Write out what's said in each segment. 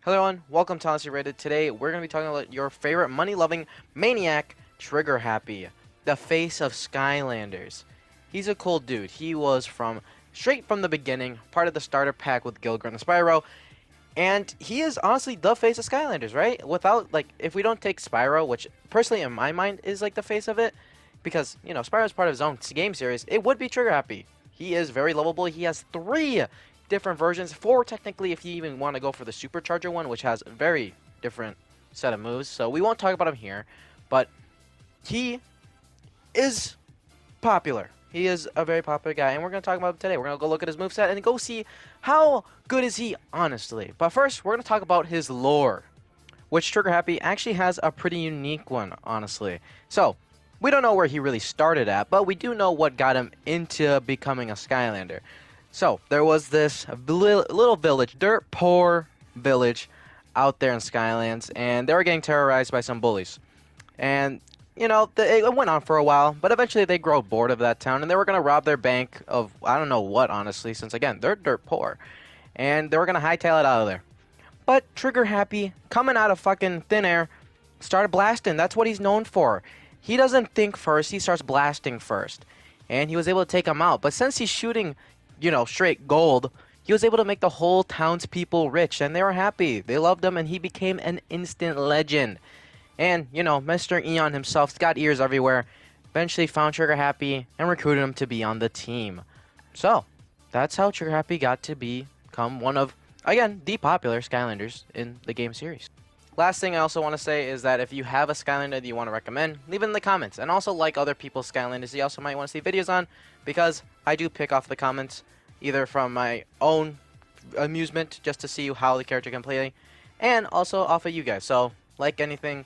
Hello everyone, welcome to Honestly Rated. Today we're going to be talking about your favorite money-loving maniac, Trigger Happy, the face of Skylanders. He's a cool dude. He was straight from the beginning, part of the starter pack with Gilgren and Spyro, and he is honestly the face of Skylanders, right? If we don't take Spyro, which personally in my mind is like the face of it, because, Spyro's part of his own game series, it would be Trigger Happy. He is very lovable. He has 3 different versions, 4 technically if you even want to go for the Supercharger one, which has a very different set of moves. So we won't talk about him here, but he is popular. He is a very popular guy, and we're going to talk about him today. We're going to go look at his moveset and go see how good is he, honestly. But first, we're going to talk about his lore, which Trigger Happy actually has a pretty unique one, honestly. So, we don't know where he really started at, but we do know what got him into becoming a Skylander. So, there was this little village, dirt poor village out there in Skylands, and they were getting terrorized by some bullies. And, it went on for a while, but eventually they grow bored of that town, and they were going to rob their bank of, I don't know what, honestly, since, again, they're dirt poor. And they were going to hightail it out of there. But Trigger Happy, coming out of fucking thin air, started blasting. That's what he's known for. He doesn't think first, he starts blasting first. And he was able to take him out. But since he's shooting, straight gold, he was able to make the whole townspeople rich. And they were happy. They loved him, and he became an instant legend. And, Mr. Eon himself got ears everywhere. Eventually found Trigger Happy and recruited him to be on the team. So, that's how Trigger Happy got to become one of, again, the popular Skylanders in the game series. Last thing I also want to say is that if you have a Skylander that you want to recommend, leave it in the comments. And also like other people's Skylanders you also might want to see videos on, because I do pick off the comments, either from my own amusement, just to see how the character can play, and also off of you guys. So, like anything.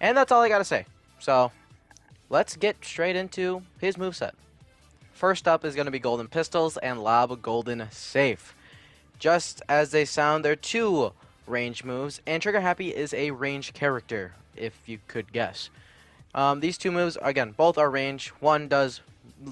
And that's all I got to say. So, let's get straight into his moveset. First up is going to be Golden Pistols and Lob Golden Safe. Just as they sound, they're 2 range moves, and Trigger Happy is a range character, if you could guess. These 2 moves, again, both are range. One does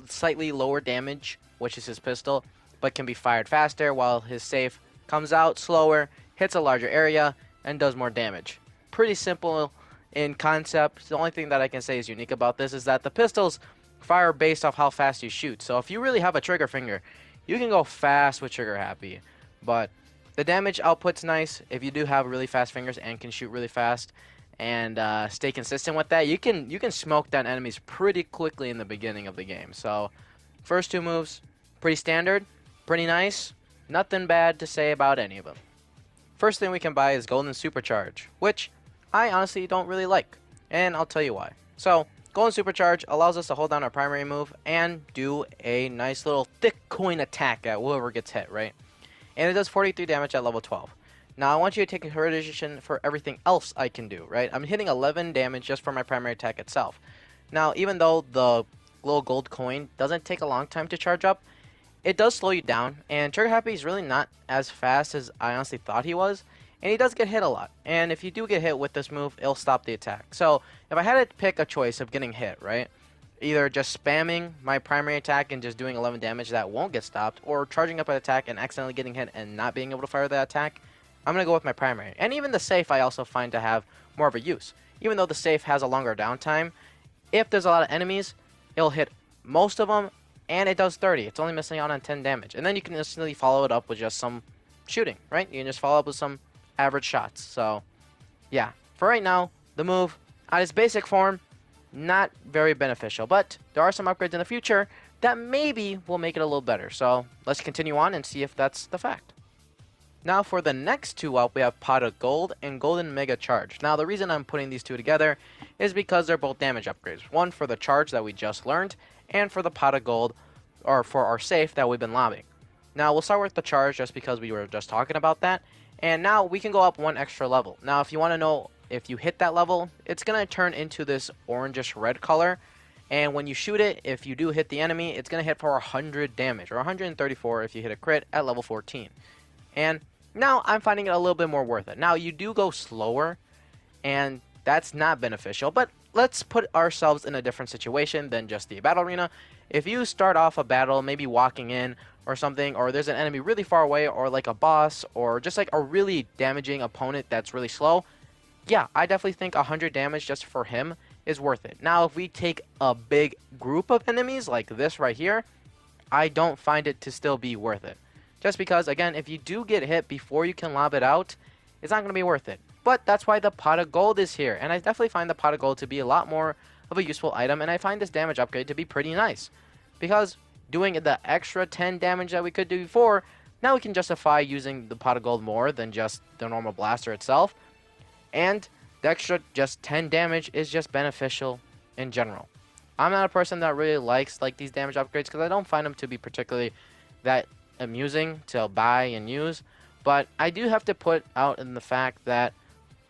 slightly lower damage, which is his pistol, but can be fired faster, while his safe comes out slower, hits a larger area, and does more damage. Pretty simple in concept. The only thing that I can say is unique about this is that the pistols fire based off how fast you shoot. So if you really have a trigger finger, you can go fast with Trigger Happy, but the damage output's nice if you do have really fast fingers and can shoot really fast and stay consistent with that. You can smoke down enemies pretty quickly in the beginning of the game. So first 2 moves, pretty standard, pretty nice, nothing bad to say about any of them. First thing we can buy is Golden Supercharge, which I honestly don't really like, and I'll tell you why. So Golden Supercharge allows us to hold down our primary move and do a nice little thick coin attack at whoever gets hit, right? And it does 43 damage at level 12. Now, I want you to take consideration for everything else I can do, right? I'm hitting 11 damage just for my primary attack itself. Now, even though the little gold coin doesn't take a long time to charge up, it does slow you down, and Trigger Happy is really not as fast as I honestly thought he was, and he does get hit a lot. And if you do get hit with this move, it'll stop the attack. So, if I had to pick a choice of getting hit, right? Either just spamming my primary attack and just doing 11 damage that won't get stopped, or charging up an attack and accidentally getting hit and not being able to fire that attack, I'm going to go with my primary. And even the safe I also find to have more of a use. Even though the safe has a longer downtime, if there's a lot of enemies, it'll hit most of them, and it does 30. It's only missing out on 10 damage. And then you can instantly follow it up with just some shooting, right? You can just follow up with some average shots. So, yeah. For right now, the move, at its basic form, not very beneficial, but there are some upgrades in the future that maybe will make it a little better. So let's continue on and see if that's the fact. Now for the next 2 up, we have Pot of Gold and Golden Mega Charge. Now the reason I'm putting these 2 together is because they're both damage upgrades. One for the charge that we just learned, and for the Pot of Gold, or for our safe that we've been lobbing. Now we'll start with the charge just because we were just talking about that. And now we can go up 1 extra level. Now if you want to know if you hit that level, it's going to turn into this orangish red color. And when you shoot it, if you do hit the enemy, it's going to hit for 100 damage, or 134 if you hit a crit at level 14. And now I'm finding it a little bit more worth it. Now you do go slower, and that's not beneficial, but let's put ourselves in a different situation than just the battle arena. If you start off a battle, maybe walking in, or something, or there's an enemy really far away, or like a boss, or just like a really damaging opponent that's really slow, yeah, I definitely think 100 damage just for him is worth it. Now, if we take a big group of enemies like this right here, I don't find it to still be worth it. Just because, again, if you do get hit before you can lob it out, it's not going to be worth it. But that's why the pot of gold is here, and I definitely find the pot of gold to be a lot more of a useful item, and I find this damage upgrade to be pretty nice. Because doing the extra 10 damage that we could do before, now we can justify using the pot of gold more than just the normal blaster itself. And the extra just 10 damage is just beneficial in general. I'm not a person that really likes like these damage upgrades because I don't find them to be particularly that amusing to buy and use. But I do have to put out in the fact that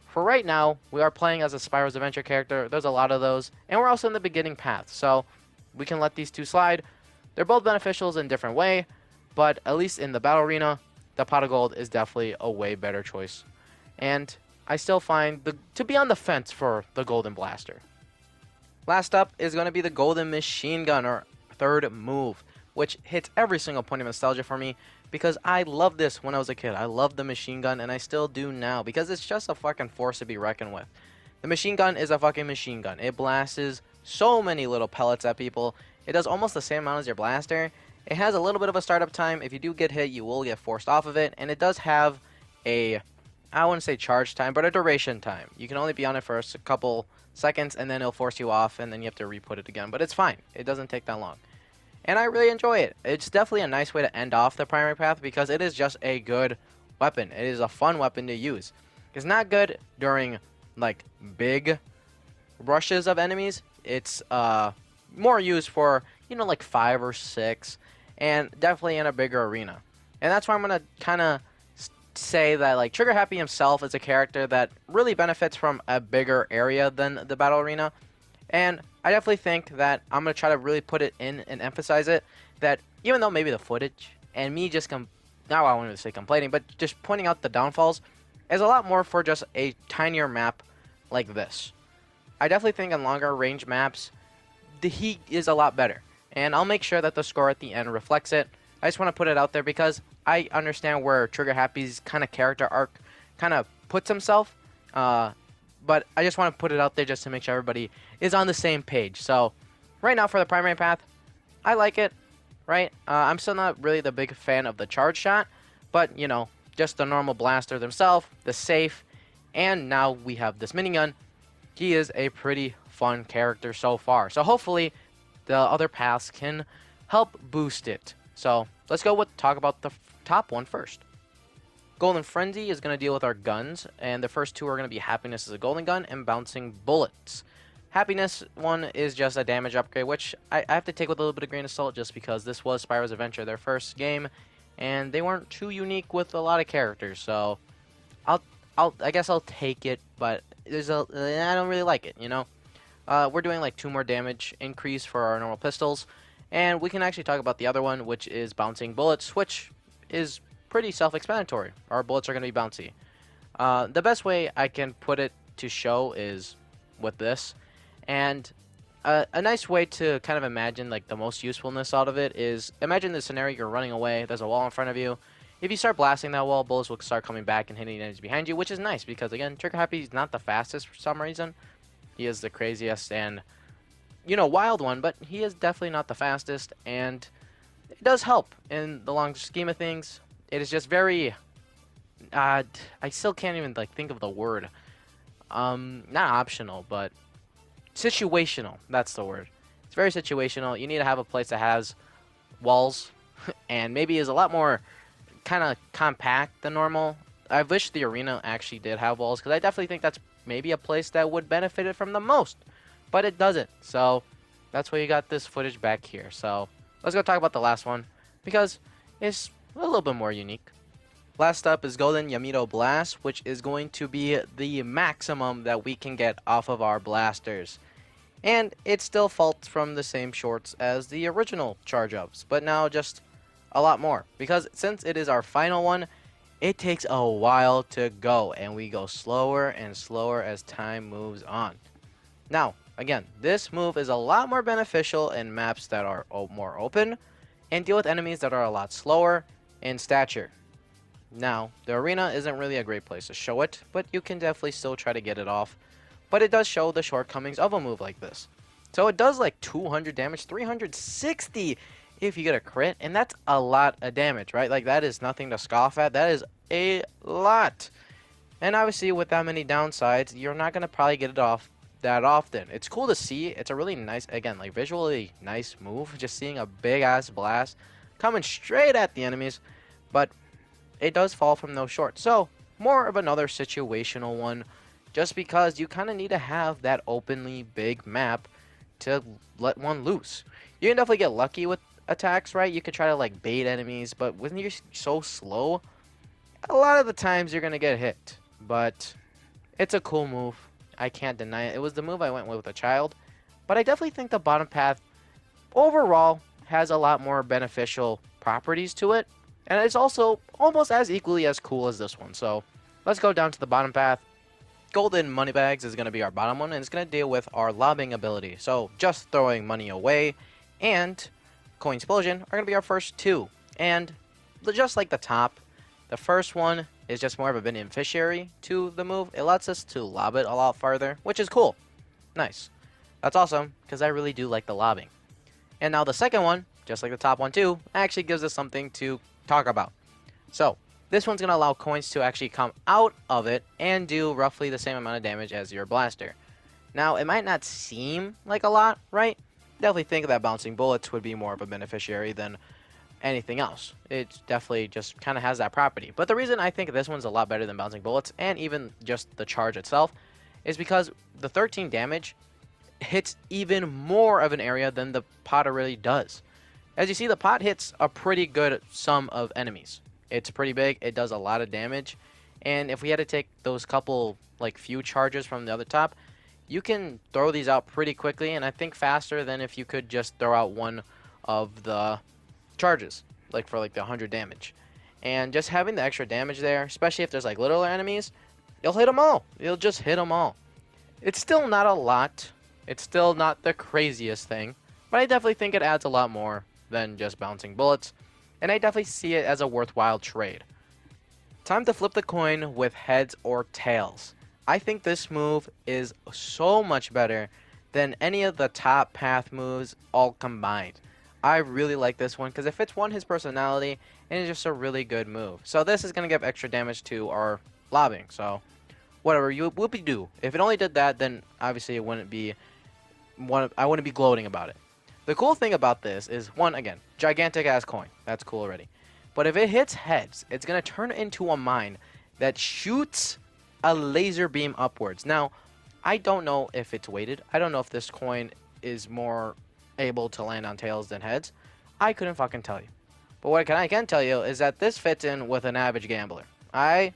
for right now, we are playing as a Spyro's Adventure character. There's a lot of those. And we're also in the beginning path. So we can let these two slide. They're both beneficials in different way. But at least in the battle arena, the pot of gold is definitely a way better choice. And I still find to be on the fence for the golden blaster. Last up is going to be the golden machine gun, or third move, which hits every single point of nostalgia for me because I loved this when I was a kid. I loved the machine gun, and I still do now because it's just a fucking force to be reckoned with. The machine gun is a fucking machine gun. It blasts so many little pellets at people. It does almost the same amount as your blaster. It has a little bit of a startup time. If you do get hit, you will get forced off of it, and it does have a, I wouldn't say charge time, but a duration time. You can only be on it for a couple seconds, and then it'll force you off, and then you have to re-put it again. But it's fine. It doesn't take that long. And I really enjoy it. It's definitely a nice way to end off the primary path because it is just a good weapon. It is a fun weapon to use. It's not good during like big rushes of enemies. It's more used for, you know, like 5 or 6, and definitely in a bigger arena. And that's why I'm gonna kind of say that like Trigger Happy himself is a character that really benefits from a bigger area than the battle arena. And I definitely think that I'm going to try to really put it in and emphasize it, that even though maybe the footage and me just now I wanted to say complaining, but just pointing out the downfalls is a lot more for just a tinier map like this. I definitely think in longer range maps, the heat is a lot better. And I'll make sure that the score at the end reflects it. I just want to put it out there because I understand where Trigger Happy's kind of character arc kind of puts himself. But I just want to put it out there just to make sure everybody is on the same page. So right now for the primary path, I like it, right? I'm still not really the big fan of the charge shot, but, you know, just the normal blaster themselves, the safe, and now we have this minigun. He is a pretty fun character so far. So hopefully the other paths can help boost it. So let's talk about the top one first. Golden Frenzy is going to deal with our guns, and the first two are going to be Happiness as a golden gun and Bouncing Bullets. Happiness one is just a damage upgrade, which I have to take with a little bit of grain of salt just because this was Spyro's Adventure, their first game, and they weren't too unique with a lot of characters, so I guess I'll take it, but I don't really like it, you know? We're doing like 2 more damage increase for our normal pistols, and we can actually talk about the other one, which is Bouncing Bullets, which is pretty self-explanatory. Our bullets are going to be bouncy. The best way I can put it to show is with this, and a nice way to kind of imagine like the most usefulness out of it is imagine the scenario: you're running away, there's a wall in front of you. If you start blasting that wall, bullets will start coming back and hitting enemies behind you, which is nice because again, Trigger Happy is not the fastest for some reason. He is the craziest and, you know, wild one, but he is definitely not the fastest, and it does help in the long scheme of things. It is just very, I still can't even like think of the word. Not optional, but situational. That's the word. It's very situational. You need to have a place that has walls, and maybe is a lot more kind of compact than normal. I wish the arena actually did have walls, because I definitely think that's maybe a place that would benefit it from the most, but it doesn't. So that's why you got this footage back here. So let's go talk about the last one, because it's a little bit more unique. Last up is Golden Yamito Blast, which is going to be the maximum that we can get off of our blasters. And it still faults from the same shorts as the original charge-ups, but now just a lot more. Because since it is our final one, it takes a while to go, and we go slower and slower as time moves on. Now, again, this move is a lot more beneficial in maps that are more open, and deal with enemies that are a lot slower in stature. Now, the arena isn't really a great place to show it, but you can definitely still try to get it off. But it does show the shortcomings of a move like this. So it does like 200 damage, 360 if you get a crit, and that's a lot of damage, right? Like, that is nothing to scoff at. That is a lot. And obviously, with that many downsides, you're not going to probably get it off that often. It's cool to see. It's a really nice, again, like visually nice move. Just seeing a big ass blast coming straight at the enemies, but it does fall from those short. So, more of another situational one, just because you kind of need to have that openly big map to let one loose. You can definitely get lucky with attacks, right? You could try to like bait enemies, but when you're so slow, a lot of the times you're going to get hit. But it's a cool move. I can't deny it. It was the move I went with a child. But I definitely think the bottom path overall has a lot more beneficial properties to it. And it's also almost as equally as cool as this one. So let's go down to the bottom path. Golden Moneybags is going to be our bottom one, and it's going to deal with our lobbing ability. So just throwing money away and Coin Explosion are going to be our first two. And just like the top, the first one is just more of a beneficiary to the move. It lets us to lob it a lot farther, which is cool. Nice. That's awesome, because I really do like the lobbing. And now the second one, just like the top one too, actually gives us something to talk about. So this one's going to allow coins to actually come out of it and do roughly the same amount of damage as your blaster. Now, it might not seem like a lot, right? Definitely think that bouncing bullets would be more of a beneficiary than anything else. It definitely just kind of has that property. But the reason I think this one's a lot better than bouncing bullets, and even just the charge itself, is because the 13 damage hits even more of an area than the pot really does. As you see, the pot hits a pretty good sum of enemies. It's pretty big. It does a lot of damage. And if we had to take those couple, like, few charges from the other top, you can throw these out pretty quickly, and I think faster than if you could just throw out one of the charges, like for like the 100 damage. And just having the extra damage there, especially if there's like littler enemies, you'll hit them all. You'll just hit them all. It's still not a lot. It's still not the craziest thing, but I definitely think it adds a lot more than just bouncing bullets. And I definitely see it as a worthwhile trade. Time to flip the coin with heads or tails. I think this move is so much better than any of the top path moves all combined. I really like this one because it fits his personality, and it's just a really good move. So this is going to give extra damage to our lobbing. So whatever you whoopie do. If it only did that, then obviously it wouldn't be I wouldn't be gloating about it. The cool thing about this is, one, again, gigantic ass coin. That's cool already. But if it hits heads, it's going to turn into a mine that shoots a laser beam upwards. Now, I don't know if it's weighted. I don't know if this coin is more able to land on tails than heads. I couldn't fucking tell you. But what I can tell you is that this fits in with an average gambler. I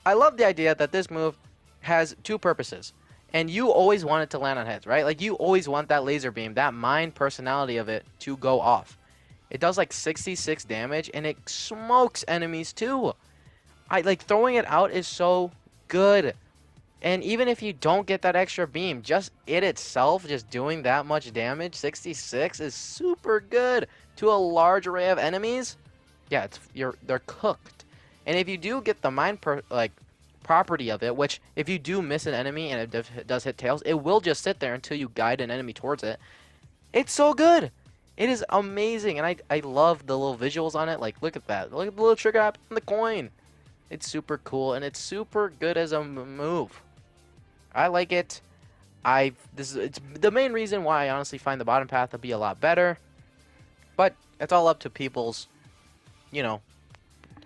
love the idea that this move has two purposes. And you always want it to land on heads, right? Like, you always want that laser beam, that mind personality of it to go off. It does like 66 damage, and it smokes enemies too. Like, throwing it out is so good. And even if you don't get that extra beam, just it itself, just doing that much damage, 66, is super good to a large array of enemies. Yeah, they're cooked. And if you do get the mind property of it, which if you do miss an enemy and it does hit tails, it will just sit there until you guide an enemy towards it. It's so good. It is amazing, and I love the little visuals on it. Like, look at that. Look at the little trigger happen on the coin. It's super cool, and it's super good as a move. I like it. It's the main reason why I honestly find the bottom path to be a lot better. But it's all up to people's, you know,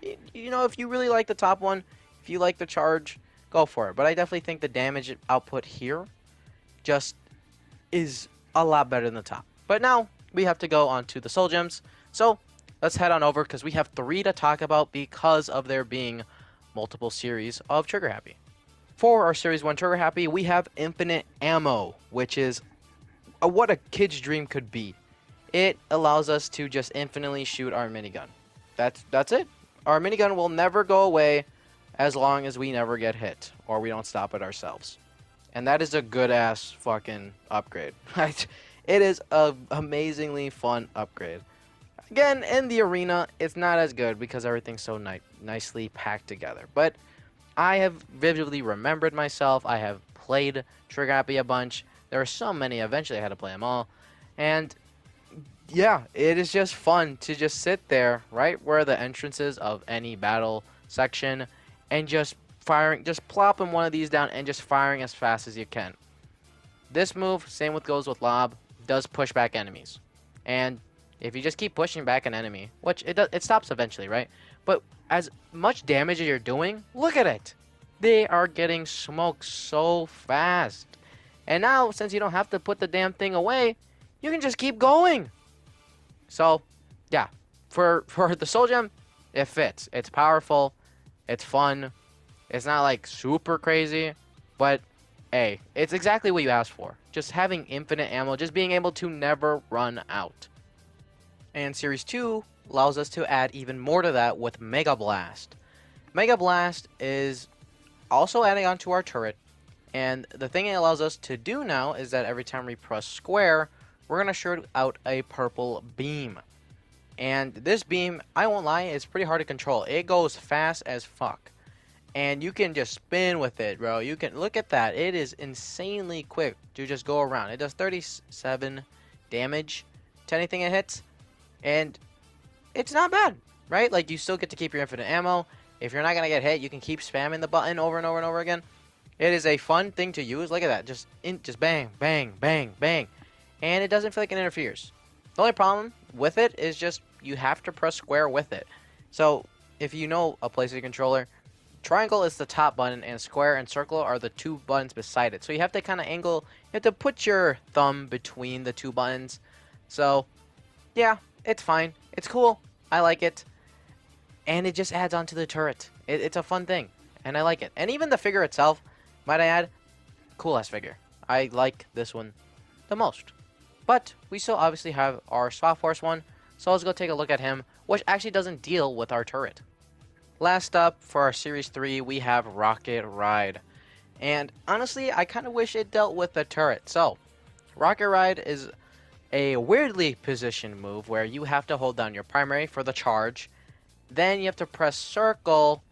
if you really like the top one, if you like the charge, go for it. But I definitely think the damage output here just is a lot better than the top. But now we have to go on to the soul gems. So let's head on over because we have 3 to talk about because of there being multiple series of Trigger Happy. For our Series 1 Trigger Happy, we have infinite ammo, which is what a kid's dream could be. It allows us to just infinitely shoot our minigun. That's it. Our minigun will never go away as long as we never get hit or we don't stop it ourselves. And that is a good-ass fucking upgrade. It is an amazingly fun upgrade. Again, in the arena, it's not as good because everything's so nicely packed together. But I have vividly remembered myself. I have played Trigger Happy a bunch. There are so many. Eventually, I had to play them all. And yeah, it is just fun to just sit there right where the entrances of any battle section and just firing, just plopping one of these down and just firing as fast as you can. This move, same with goes with Lob, does push back enemies. And if you just keep pushing back an enemy, which it stops eventually, right? But as much damage as you're doing, look at it. They are getting smoked so fast. And now, since you don't have to put the damn thing away, you can just keep going. So, yeah, for the Soul Gem, it fits. It's powerful. It's fun. It's not like super crazy, but hey, it's exactly what you asked for. Just having infinite ammo, just being able to never run out. And Series 2 allows us to add even more to that with Mega Blast. Mega Blast is also adding onto our turret, and the thing it allows us to do now is that every time we press square, we're going to shoot out a purple beam. And this beam, I won't lie, is pretty hard to control. It goes fast as fuck. And you can just spin with it, bro. You can look at that. It is insanely quick to just go around. It does 37 damage to anything it hits. And it's not bad, right? Like, you still get to keep your infinite ammo. If you're not going to get hit, you can keep spamming the button over and over and over again. It is a fun thing to use. Look at that. Just bang, bang, bang, bang. And it doesn't feel like it interferes. The only problem with it is just you have to press square with it. So if you know a PlayStation controller, triangle is the top button and square and circle are the two buttons beside it. So you have to kind of angle, you have to put your thumb between the two buttons. So yeah, it's fine. It's cool. I like it. And it just adds on to the turret. It's a fun thing. And I like it. And even the figure itself, might I add, cool ass figure. I like this one the most. But we still obviously have our Swap Force one, so let's go take a look at him, which actually doesn't deal with our turret. Last up for our Series 3, we have Rocket Ride. And honestly, I kind of wish it dealt with the turret. So, Rocket Ride is a weirdly positioned move where you have to hold down your primary for the charge, then you have to press circle,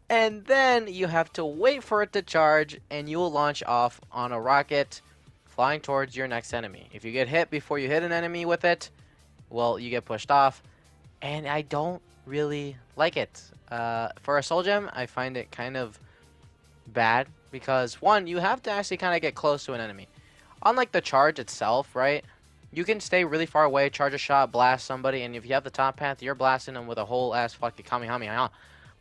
and then you have to wait for it to charge, and you will launch off on a rocket flying towards your next enemy. If you get hit before you hit an enemy with it, well, you get pushed off. And I don't really like it. For a Soul Gem, I find it kind of bad because, one, you have to actually kind of get close to an enemy. Unlike the charge itself, right? You can stay really far away, charge a shot, blast somebody, and if you have the top path, you're blasting them with a whole ass fucking Kamehameha.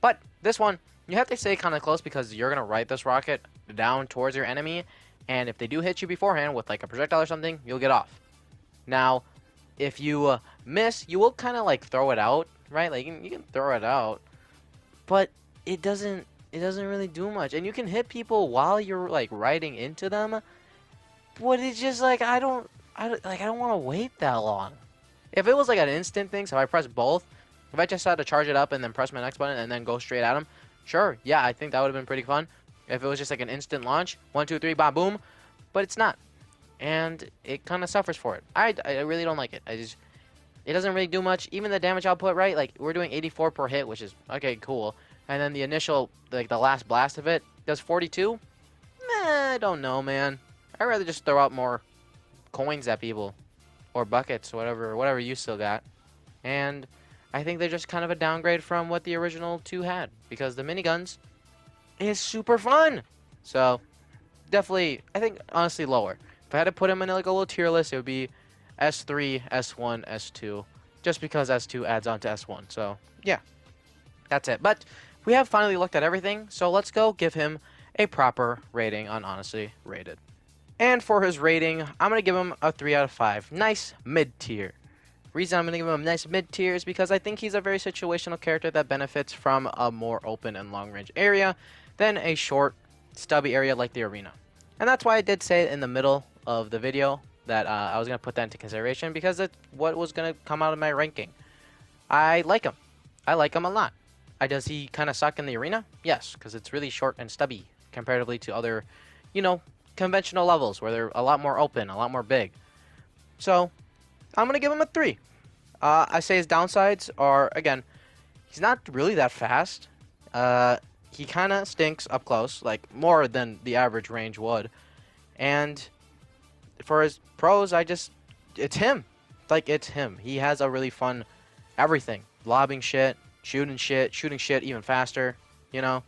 But this one, you have to stay kind of close because you're going to ride this rocket down towards your enemy. And if they do hit you beforehand with like a projectile or something, you'll get off. Now, if you miss, you will kind of like throw it out, right? Like you can throw it out, but it doesn't really do much. And you can hit people while you're like riding into them, but it's just like I don't want to wait that long. If it was like an instant thing, so if I press both, if I just had to charge it up and then press my next button and then go straight at him, sure, yeah, I think that would have been pretty fun. If it was just like an instant launch, 1, 2, 3, bam, boom, but it's not, and it kind of suffers for it. I really don't like it. It doesn't really do much. Even the damage output, right? Like we're doing 84 per hit, which is okay, cool. And then the initial, like the last blast of it, does 42. Nah, I don't know, man. I'd rather just throw out more coins at people, or buckets, whatever you still got. And I think they're just kind of a downgrade from what the original 2 had, because the miniguns is super fun. So definitely, I think honestly lower. If I had to put them in like a little tier list, it would be S3, S1, S2, just because S2 adds on to S1. So yeah, that's it. But we have finally looked at everything, so let's go give him a proper rating on Honestly Rated. And for his rating, I'm going to give him a 3 out of 5. Nice mid-tier. Reason I'm going to give him a nice mid-tier is because I think he's a very situational character that benefits from a more open and long-range area than a short, stubby area like the arena. And that's why I did say in the middle of the video that I was going to put that into consideration, because it's what was going to come out of my ranking. I like him. I like him a lot. Does he kind of suck in the arena? Yes, because it's really short and stubby comparatively to other, conventional levels where they're a lot more open, a lot more big. So I'm going to give him a 3. I say his downsides are, again, he's not really that fast. He kind of stinks up close, like more than the average range would. And for his pros, it's him. Like, it's him. He has a really fun everything. Lobbing shit, shooting shit even faster, you know?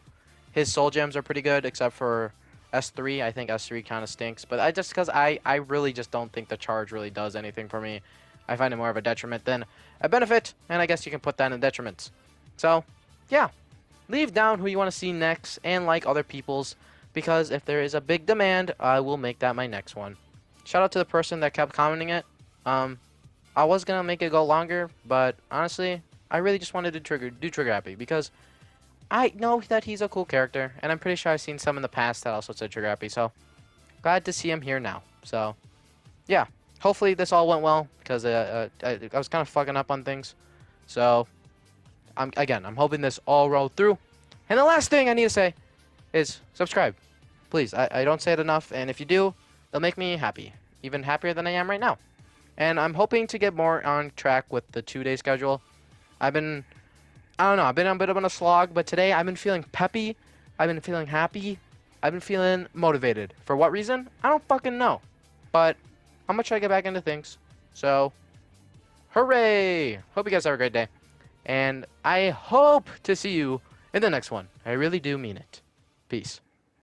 His soul gems are pretty good, except for S3. I think S3 kind of stinks. But because I really just don't think the charge really does anything for me. I find it more of a detriment than a benefit, and I guess you can put that in detriments. So, yeah. Leave down who you want to see next and like other people's, because if there is a big demand, I will make that my next one. Shout out to the person that kept commenting it. I was gonna make it go longer, but honestly, I really just wanted to do Trigger Happy because I know that he's a cool character, and I'm pretty sure I've seen some in the past that also said Trigger Happy. So glad to see him here now. So yeah, hopefully this all went well because I was kind of fucking up on things. So I'm hoping this all rolled through. And the last thing I need to say is subscribe, please. I don't say it enough, and if you do, it'll make me happy, even happier than I am right now. And I'm hoping to get more on track with the 2-day schedule. I don't know, I've been a bit of a slog, but today I've been feeling peppy. I've been feeling happy. I've been feeling motivated. For what reason? I don't fucking know. But I'm gonna try to get back into things. So, hooray! Hope you guys have a great day. And I hope to see you in the next one. I really do mean it. Peace.